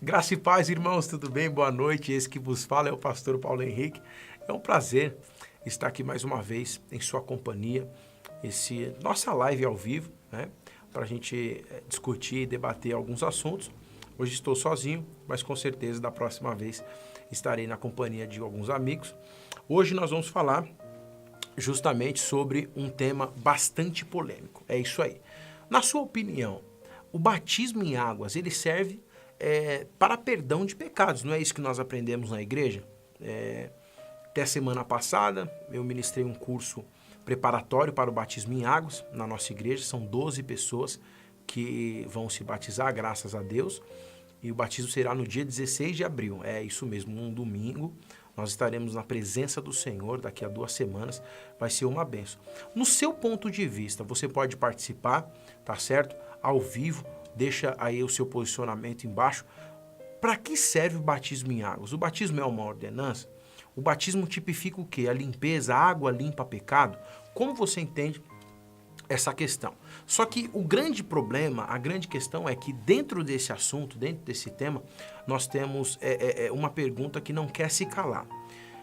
Graça e paz, irmãos, tudo bem? Boa noite. Esse que vos fala é o pastor Paulo Henrique. É um prazer estar aqui mais uma vez em sua companhia. Nossa live ao vivo, né? Para a gente discutir e debater alguns assuntos. Hoje estou sozinho, mas com certeza da próxima vez estarei na companhia de alguns amigos. Hoje nós vamos falar justamente sobre um tema bastante polêmico. É isso aí. Na sua opinião, o batismo em águas, ele serve para perdão de pecados, não é isso que nós aprendemos na igreja? Até semana passada, eu ministrei um curso preparatório para o batismo em águas na nossa igreja. São 12 pessoas que vão se batizar, graças a Deus. E o batismo será no dia 16 de abril. É isso mesmo, um domingo. Nós estaremos na presença do Senhor daqui a 2 semanas. Vai ser uma bênção. No seu ponto de vista, você pode participar, tá certo? Ao vivo. Deixa aí o seu posicionamento embaixo. Para que serve o batismo em águas? O batismo é uma ordenança? O batismo tipifica o quê? A limpeza, a água limpa pecado? Como você entende essa questão? Só que o grande problema, a grande questão é que dentro desse assunto, dentro desse tema, nós temos uma pergunta que não quer se calar.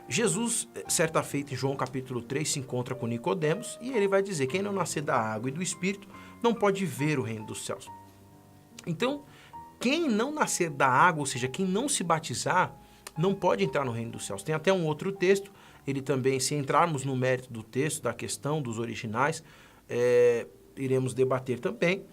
Jesus, certa feita em João capítulo 3, se encontra com Nicodemos e ele vai dizer: quem não nascer da água e do Espírito não pode ver o reino dos céus. Então, quem não nascer da água, ou seja, quem não se batizar, não pode entrar no reino dos céus. Tem até um outro texto, ele também, se entrarmos no mérito do texto, da questão, dos originais, iremos debater também.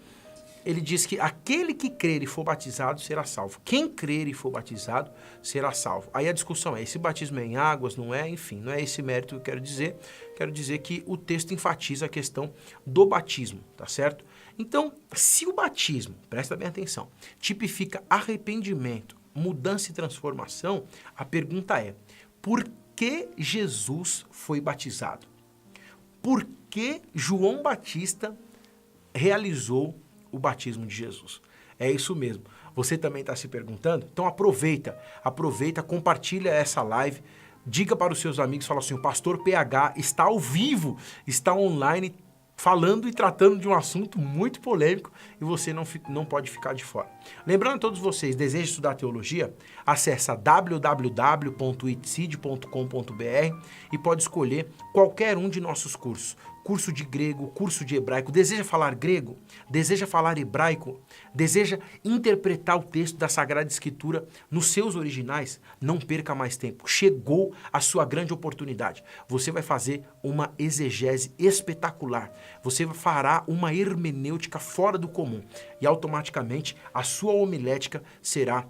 Ele diz que aquele que crer e for batizado será salvo. Quem crer e for batizado será salvo. Aí a discussão é, esse batismo é em águas, não é? Enfim, não é esse mérito que eu quero dizer. Quero dizer que o texto enfatiza a questão do batismo, tá certo? Então, se o batismo, presta bem atenção, tipifica arrependimento, mudança e transformação, a pergunta é, por que Jesus foi batizado? Por que João Batista realizou o batismo de Jesus? É isso mesmo. Você também está se perguntando? Então aproveita, compartilha essa live, diga para os seus amigos, fala assim, o pastor PH está ao vivo, está online, falando e tratando de um assunto muito polêmico e você não pode ficar de fora. Lembrando a todos vocês, desejam estudar teologia? Acesse www.itcid.com.br e pode escolher qualquer um de nossos cursos. Curso de grego, curso de hebraico. Deseja falar grego? Deseja falar hebraico? Deseja interpretar o texto da Sagrada Escritura nos seus originais? Não perca mais tempo. Chegou a sua grande oportunidade. Você vai fazer uma exegese espetacular. Você fará uma hermenêutica fora do comum. E automaticamente a sua homilética será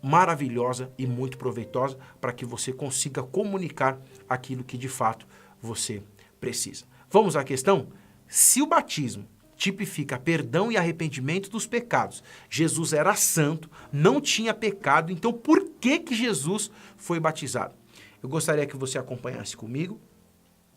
maravilhosa e muito proveitosa para que você consiga comunicar aquilo que de fato você precisa. Vamos à questão? Se o batismo tipifica perdão e arrependimento dos pecados, Jesus era santo, não tinha pecado, então por que Jesus foi batizado? Eu gostaria que você acompanhasse comigo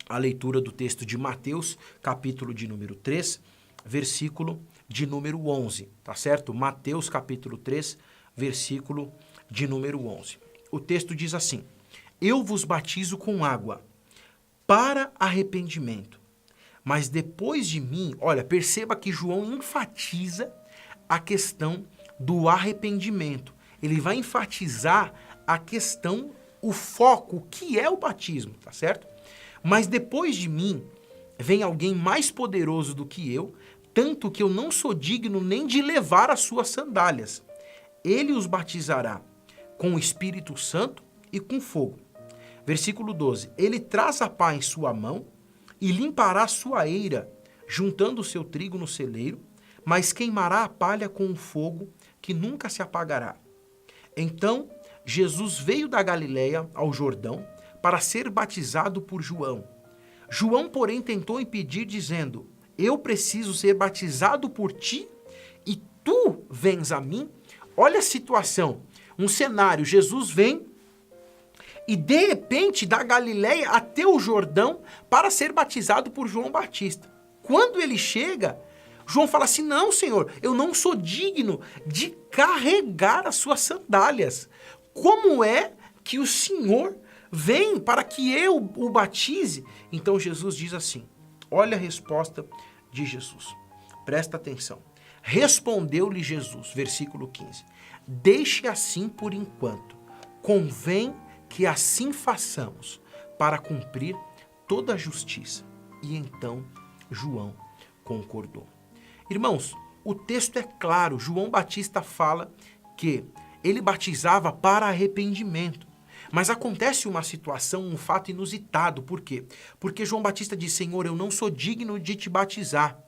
a leitura do texto de Mateus, capítulo de número 3, versículo de número 11, tá certo? Mateus, capítulo 3, versículo de número 11. O texto diz assim: eu vos batizo com água para arrependimento. Mas depois de mim, olha, perceba que João enfatiza a questão do arrependimento. Ele vai enfatizar a questão, o foco, o que é o batismo, tá certo? Mas depois de mim, vem alguém mais poderoso do que eu, tanto que eu não sou digno nem de levar as suas sandálias. Ele os batizará com o Espírito Santo e com fogo. Versículo 12, ele traz a pá em sua mão e limpará sua eira, juntando o seu trigo no celeiro, mas queimará a palha com um fogo que nunca se apagará. Então, Jesus veio da Galileia ao Jordão para ser batizado por João. João, porém, tentou impedir, dizendo, eu preciso ser batizado por ti e tu vens a mim? Olha a situação, um cenário, Jesus vem e de repente da Galileia até o Jordão para ser batizado por João Batista. Quando ele chega, João fala assim, não, Senhor, eu não sou digno de carregar as suas sandálias. Como é que o Senhor vem para que eu o batize? Então Jesus diz assim, olha a resposta de Jesus. Presta atenção. Respondeu-lhe Jesus, versículo 15, deixe assim por enquanto. Convém que assim façamos, para cumprir toda a justiça. E então João concordou. Irmãos, o texto é claro. João Batista fala que ele batizava para arrependimento. Mas acontece uma situação, um fato inusitado. Por quê? Porque João Batista diz: Senhor, eu não sou digno de te batizar.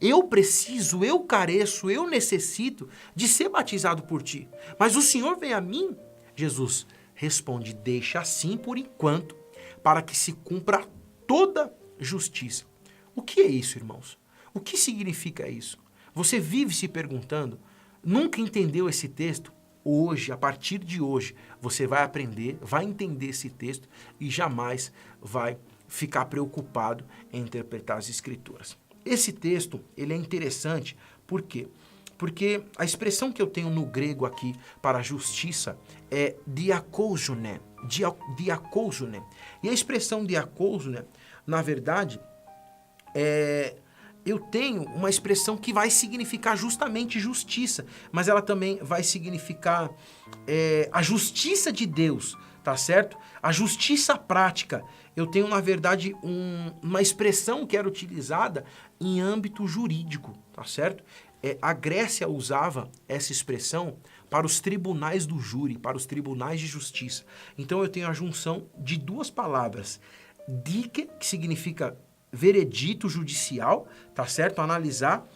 Eu preciso, eu careço, eu necessito de ser batizado por ti. Mas o Senhor vem a mim? Jesus responde: deixa assim por enquanto, para que se cumpra toda justiça. O que é isso, irmãos? O que significa isso? Você vive se perguntando, nunca entendeu esse texto? Hoje, a partir de hoje, você vai aprender, vai entender esse texto e jamais vai ficar preocupado em interpretar as Escrituras. Esse texto, ele é interessante, por quê? Porque a expressão que eu tenho no grego aqui para justiça é diakousune. Diakousune. E a expressão diakousune, na verdade, eu tenho uma expressão que vai significar justamente justiça, mas ela também vai significar a justiça de Deus, tá certo? A justiça prática. Eu tenho, na verdade, uma expressão que era utilizada em âmbito jurídico, tá certo? A Grécia usava essa expressão para os tribunais do júri, para os tribunais de justiça. Então eu tenho a junção de duas palavras. Dike, que significa veredito judicial, tá certo? Analisar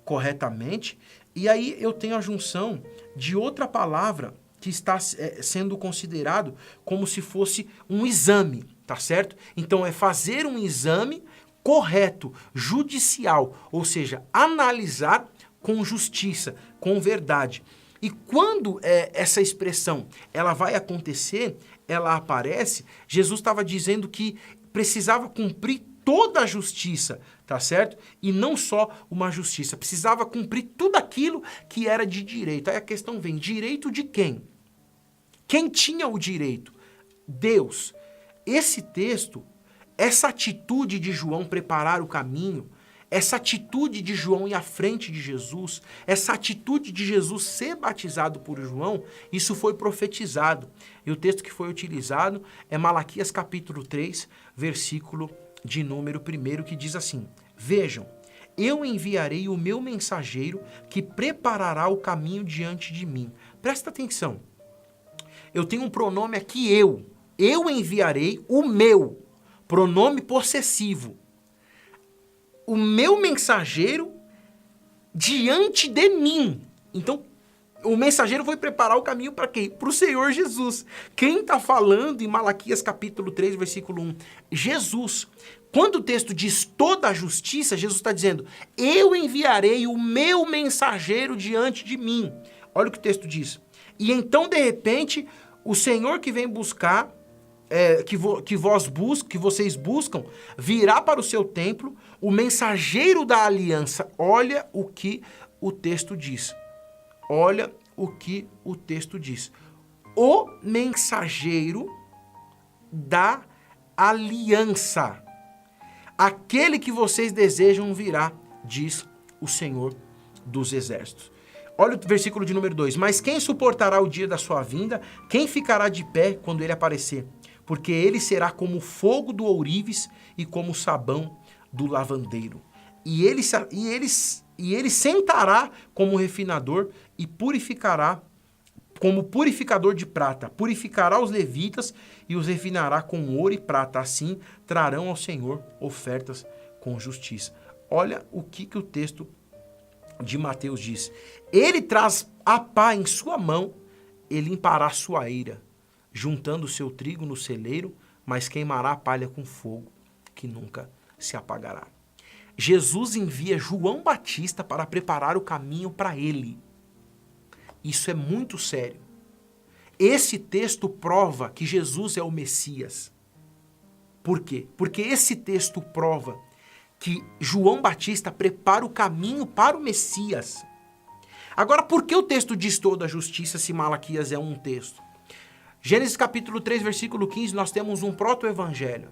corretamente. E aí eu tenho a junção de outra palavra que está sendo considerado como se fosse um exame, tá certo? Então é fazer um exame correto, judicial, ou seja, analisar com justiça, com verdade. E quando essa expressão ela vai acontecer, ela aparece, Jesus estava dizendo que precisava cumprir toda a justiça, tá certo? E não só uma justiça, precisava cumprir tudo aquilo que era de direito. Aí a questão vem, direito de quem? Quem tinha o direito? Deus. Esse texto, essa atitude de João preparar o caminho, essa atitude de João ir à frente de Jesus, essa atitude de Jesus ser batizado por João, isso foi profetizado. E o texto que foi utilizado é Malaquias capítulo 3, versículo de número 1, que diz assim: vejam, eu enviarei o meu mensageiro que preparará o caminho diante de mim. Presta atenção. Eu tenho um pronome aqui, eu. Eu enviarei o meu. Pronome possessivo. O meu mensageiro diante de mim. Então, o mensageiro foi preparar o caminho para quem? Para o Senhor Jesus. Quem está falando em Malaquias capítulo 3, versículo 1? Jesus. Quando o texto diz toda a justiça, Jesus está dizendo: eu enviarei o meu mensageiro diante de mim. Olha o que o texto diz. E então, de repente, o Senhor que vem buscar, que vocês buscam, virá para o seu templo, o mensageiro da aliança. Olha o que o texto diz. Olha o que o texto diz. O mensageiro da aliança. Aquele que vocês desejam virá, diz o Senhor dos Exércitos. Olha o versículo de número 2. Mas quem suportará o dia da sua vinda? Quem ficará de pé quando ele aparecer? Porque ele será como o fogo do ourives e como o sabão do lavandeiro. E ele sentará como refinador e purificará como purificador de prata. Purificará os levitas e os refinará com ouro e prata. Assim trarão ao Senhor ofertas com justiça. Olha o que o texto de Mateus diz. Ele traz a pá em sua mão e limpará sua ira, juntando o seu trigo no celeiro, mas queimará a palha com fogo, que nunca se apagará. Jesus envia João Batista para preparar o caminho para ele. Isso é muito sério. Esse texto prova que Jesus é o Messias. Por quê? Porque esse texto prova que João Batista prepara o caminho para o Messias. Agora, por que o texto diz toda a justiça se Malaquias é um texto? Gênesis capítulo 3, versículo 15, nós temos um proto-evangelho.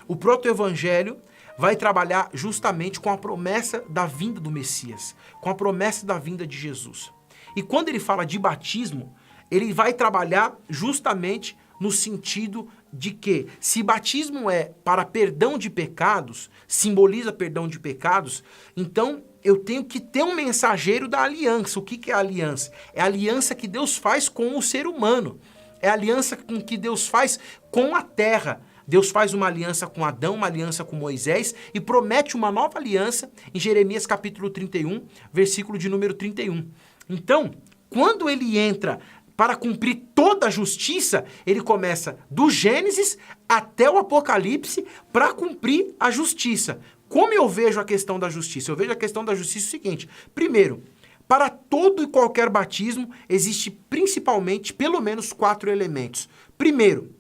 O proto-evangelho vai trabalhar justamente com a promessa da vinda do Messias, com a promessa da vinda de Jesus. E quando ele fala de batismo, ele vai trabalhar justamente no sentido de que, se batismo é para perdão de pecados, simboliza perdão de pecados, então eu tenho que ter um mensageiro da aliança. O que é a aliança? É a aliança que Deus faz com o ser humano. É a aliança que Deus faz com a terra. Deus faz uma aliança com Adão, uma aliança com Moisés e promete uma nova aliança em Jeremias capítulo 31, versículo de número 31. Então, quando ele entra para cumprir toda a justiça, ele começa do Gênesis até o Apocalipse para cumprir a justiça. Como eu vejo a questão da justiça? Eu vejo a questão da justiça o seguinte: primeiro, para todo e qualquer batismo, existe principalmente pelo menos 4 elementos. Primeiro,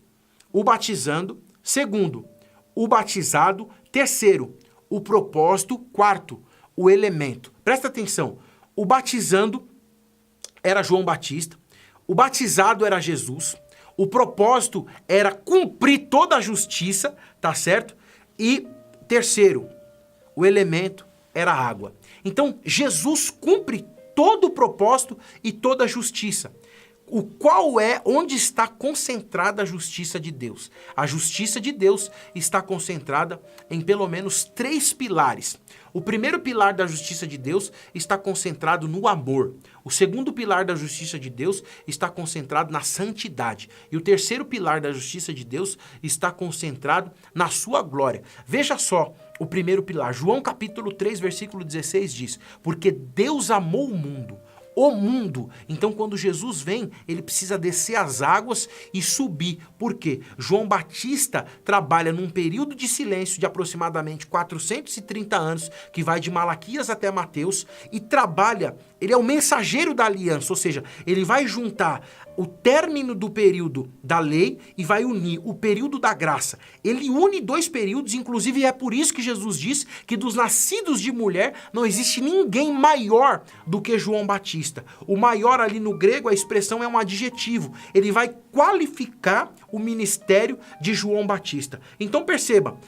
o batizando. Segundo, o batizado. Terceiro, o propósito. Quarto, o elemento. Presta atenção, o batizando era João Batista, o batizado era Jesus, o propósito era cumprir toda a justiça, tá certo? E terceiro, o elemento era a água. Então, Jesus cumpre todo o propósito e toda a justiça. Onde está concentrada a justiça de Deus? A justiça de Deus está concentrada em pelo menos 3 pilares. O primeiro pilar da justiça de Deus está concentrado no amor. O segundo pilar da justiça de Deus está concentrado na santidade. E o terceiro pilar da justiça de Deus está concentrado na sua glória. Veja só o primeiro pilar. João capítulo 3, versículo 16 diz: porque Deus amou o mundo. Então, quando Jesus vem, ele precisa descer as águas e subir. Por quê? João Batista trabalha num período de silêncio de aproximadamente 430 anos, que vai de Malaquias até Mateus, e trabalha, ele é o mensageiro da aliança, ou seja, ele vai juntar o término do período da lei e vai unir o período da graça. Ele une 2 períodos, inclusive é por isso que Jesus diz que dos nascidos de mulher não existe ninguém maior do que João Batista. O maior ali no grego, a expressão é um adjetivo. Ele vai qualificar o ministério de João Batista. Então perceba,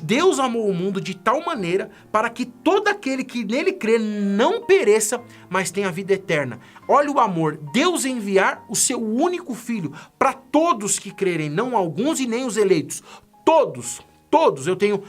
Deus amou o mundo de tal maneira para que todo aquele que nele crê não pereça, mas tenha vida eterna. Olha o amor, Deus enviar o seu único filho para todos que crerem, não alguns e nem os eleitos. Todos. Eu tenho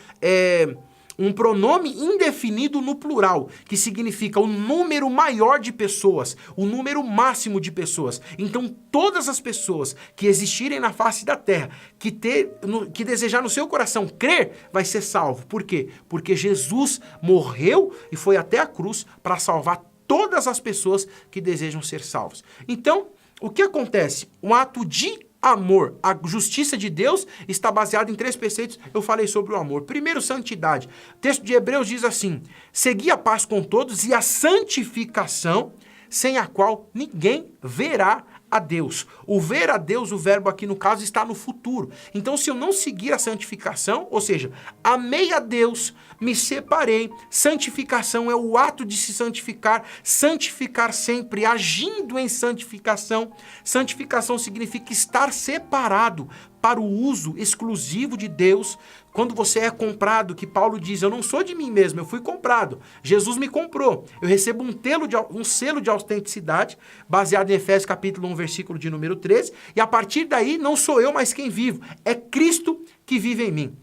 um pronome indefinido no plural, que significa o número maior de pessoas, o número máximo de pessoas. Então, todas as pessoas que existirem na face da terra, que desejar no seu coração crer, vai ser salvo. Por quê? Porque Jesus morreu e foi até a cruz para salvar todas as pessoas que desejam ser salvos. Então, o que acontece? Um ato de amor. A justiça de Deus está baseada em 3 preceitos. Eu falei sobre o amor. Primeiro, santidade. O texto de Hebreus diz assim: segui a paz com todos e a santificação, sem a qual ninguém verá a Deus. O ver a Deus, o verbo aqui no caso, está no futuro. Então, se eu não seguir a santificação, ou seja, amei a Deus, me separei, santificação é o ato de se santificar, santificar sempre, agindo em santificação. Santificação significa estar separado para o uso exclusivo de Deus. Quando você é comprado, que Paulo diz, eu não sou de mim mesmo, eu fui comprado. Jesus me comprou. Eu recebo um selo de autenticidade, baseado em Efésios capítulo 1, versículo de número 13, e a partir daí não sou eu mais quem vivo, é Cristo que vive em mim.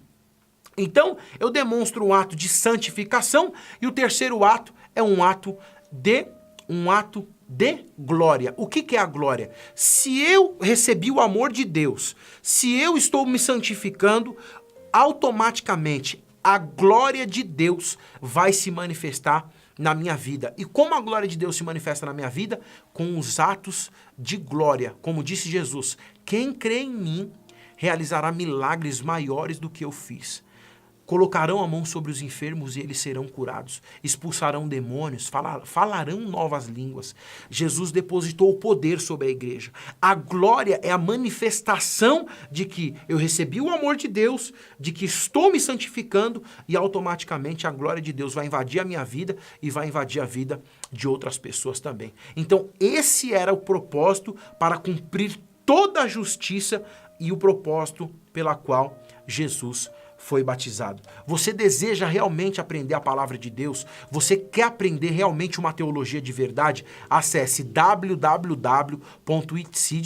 Então, eu demonstro um ato de santificação, e o terceiro ato é um ato de glória. O que é a glória? Se eu recebi o amor de Deus, se eu estou me santificando, automaticamente a glória de Deus vai se manifestar na minha vida. E como a glória de Deus se manifesta na minha vida? Com os atos de glória. Como disse Jesus, quem crê em mim realizará milagres maiores do que eu fiz. Colocarão a mão sobre os enfermos e eles serão curados. Expulsarão demônios, falarão novas línguas. Jesus depositou o poder sobre a igreja. A glória é a manifestação de que eu recebi o amor de Deus, de que estou me santificando e automaticamente a glória de Deus vai invadir a minha vida e vai invadir a vida de outras pessoas também. Então, esse era o propósito para cumprir toda a justiça e o propósito pela qual Jesus foi batizado. Você deseja realmente aprender a palavra de Deus? Você quer aprender realmente uma teologia de verdade? Acesse www.itseed,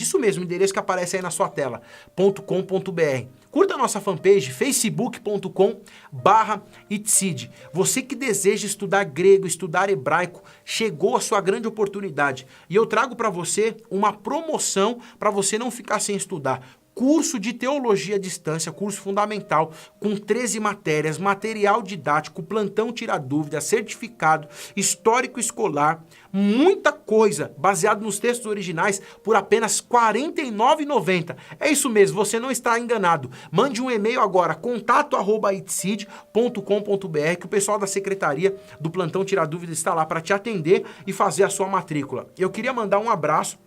isso mesmo, o endereço que aparece aí na sua tela, .com.br. Curta a nossa fanpage, facebook.com/itseed. Você que deseja estudar grego, estudar hebraico, chegou a sua grande oportunidade. E eu trago para você uma promoção para você não ficar sem estudar. Curso de teologia à distância, curso fundamental, com 13 matérias, material didático, plantão tira dúvida, certificado, histórico escolar, muita coisa, baseado nos textos originais, por apenas R$ 49,90. É isso mesmo, você não está enganado. Mande um e-mail agora, contato@itseed.com.br, que o pessoal da secretaria do plantão tira dúvida está lá para te atender e fazer a sua matrícula. Eu queria mandar um abraço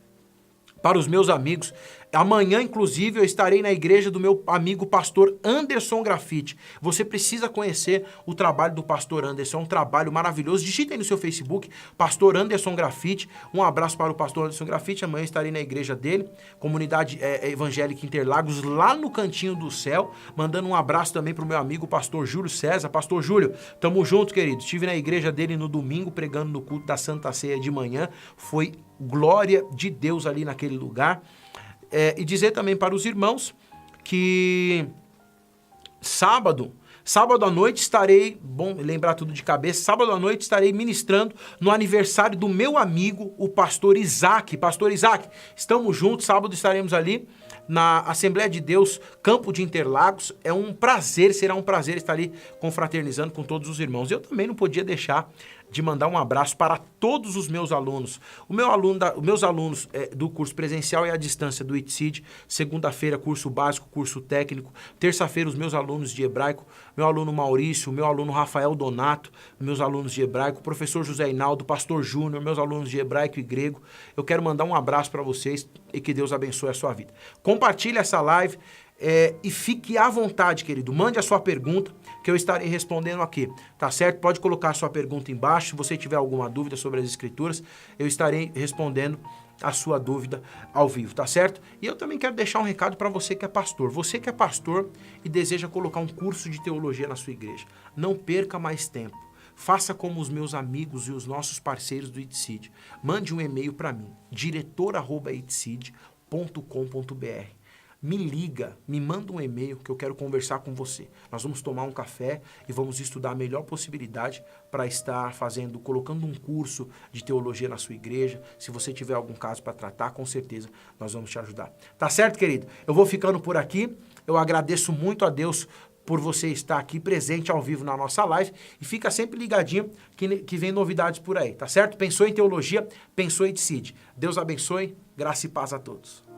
para os meus amigos. Amanhã, inclusive, eu estarei na igreja do meu amigo pastor Anderson Grafite. Você precisa conhecer o trabalho do pastor Anderson, é um trabalho maravilhoso. Digita aí no seu Facebook, pastor Anderson Grafite. Um abraço para o pastor Anderson Grafite. Amanhã eu estarei na igreja dele, comunidade evangélica Interlagos, lá no cantinho do céu. Mandando um abraço também para o meu amigo pastor Júlio César. Pastor Júlio, tamo junto, querido. Estive na igreja dele no domingo, pregando no culto da Santa Ceia de manhã. Foi glória de Deus ali naquele lugar. E dizer também para os irmãos que sábado à noite estarei, bom lembrar tudo de cabeça, sábado à noite estarei ministrando no aniversário do meu amigo, o pastor Isaac. Pastor Isaac, estamos juntos, sábado estaremos ali na Assembleia de Deus, Campo de Interlagos. É um prazer, será um prazer estar ali confraternizando com todos os irmãos. Eu também não podia deixar de mandar um abraço para todos os meus alunos. Meus alunos do curso presencial e à distância do ITSEED, segunda-feira curso básico, curso técnico, terça-feira os meus alunos de hebraico, meu aluno Maurício, meu aluno Rafael Donato, meus alunos de hebraico, professor José Inaldo, pastor Júnior, meus alunos de hebraico e grego. Eu quero mandar um abraço para vocês e que Deus abençoe a sua vida. Compartilhe essa live. E fique à vontade, querido. Mande a sua pergunta que eu estarei respondendo aqui, tá certo? Pode colocar a sua pergunta embaixo. Se você tiver alguma dúvida sobre as escrituras, eu estarei respondendo a sua dúvida ao vivo, tá certo? E eu também quero deixar um recado para você que é pastor. Você que é pastor e deseja colocar um curso de teologia na sua igreja. Não perca mais tempo. Faça como os meus amigos e os nossos parceiros do ITSEED. Mande um e-mail para mim, diretor@itseed.com.br. Me liga, me manda um e-mail que eu quero conversar com você. Nós vamos tomar um café e vamos estudar a melhor possibilidade para estar colocando um curso de teologia na sua igreja. Se você tiver algum caso para tratar, com certeza nós vamos te ajudar. Tá certo, querido? Eu vou ficando por aqui. Eu agradeço muito a Deus por você estar aqui presente ao vivo na nossa live e fica sempre ligadinho que vem novidades por aí, tá certo? Pensou em teologia, pensou em ITSEED. Deus abençoe, graça e paz a todos.